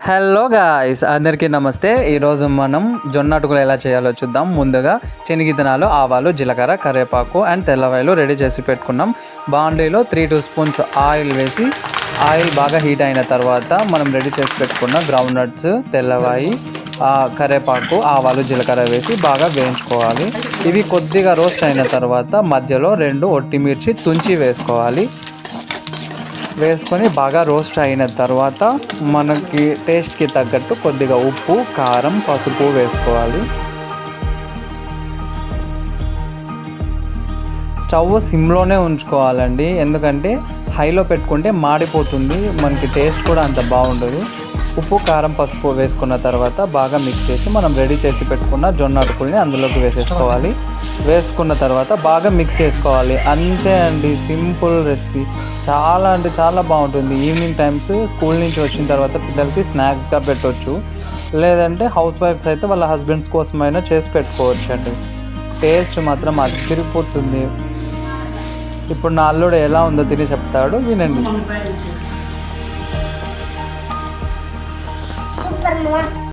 Hello guys, అందరికీ నమస్తే. ఈరోజు మనం జొన్న అటుకులు ఎలా చేయాలో చూద్దాం. ముందుగా శనగిత్తనాలు, ఆవాలు, జీలకర్ర, కరివేపాకు అండ్ తెల్లవాయలు రెడీ చేసి పెట్టుకున్నాం. బాండీలో 3 స్పూన్స్ ఆయిల్ వేసి ఆయిల్ బాగా హీట్ అయిన తర్వాత మనం రెడీ చేసి పెట్టుకున్న గ్రౌండ్ నట్స్, తెల్లవాయి, కరివేపాకు, ఆవాలు, జీలకర్ర వేసి బాగా వేయించుకోవాలి. ఇవి కొద్దిగా రోస్ట్ అయిన తర్వాత మధ్యలో 2 ఒట్టిమిర్చి తుంచి వేసుకోవాలి. వేసుకొని బాగా రోస్ట్ అయిన తర్వాత మనకి టేస్ట్కి తగ్గట్టు కొద్దిగా ఉప్పు, కారం, పసుపు వేసుకోవాలి. స్టవ్ సిమ్లోనే ఉంచుకోవాలండి, ఎందుకంటే హైలో పెట్టుకుంటే మాడిపోతుంది, మనకి టేస్ట్ కూడా అంత బాగుండదు. ఉప్పు, కారం, పసుపు వేసుకున్న తర్వాత బాగా మిక్స్ చేసి మనం రెడీ చేసి పెట్టుకున్న జొన్న అటుకుల్ని అందులోకి వేసేసుకోవాలి. వేసుకున్న తర్వాత బాగా మిక్స్ చేసుకోవాలి. అంతే అండి, సింపుల్ రెసిపీ. చాలా అంటే చాలా బాగుంటుంది. ఈవినింగ్ టైమ్స్ స్కూల్ నుంచి వచ్చిన తర్వాత పిల్లలకి స్నాక్స్గా పెట్టవచ్చు, లేదంటే హౌస్ వైఫ్స్ అయితే వాళ్ళ హస్బెండ్స్ కోసమైనా చేసి పెట్టుకోవచ్చు అండి. టేస్ట్ మాత్రం అదిరిపోతుంది. ఇప్పుడు నా అల్లుడు ఎలా ఉందో తిని చెప్తాడు, వినండి. సూపర్.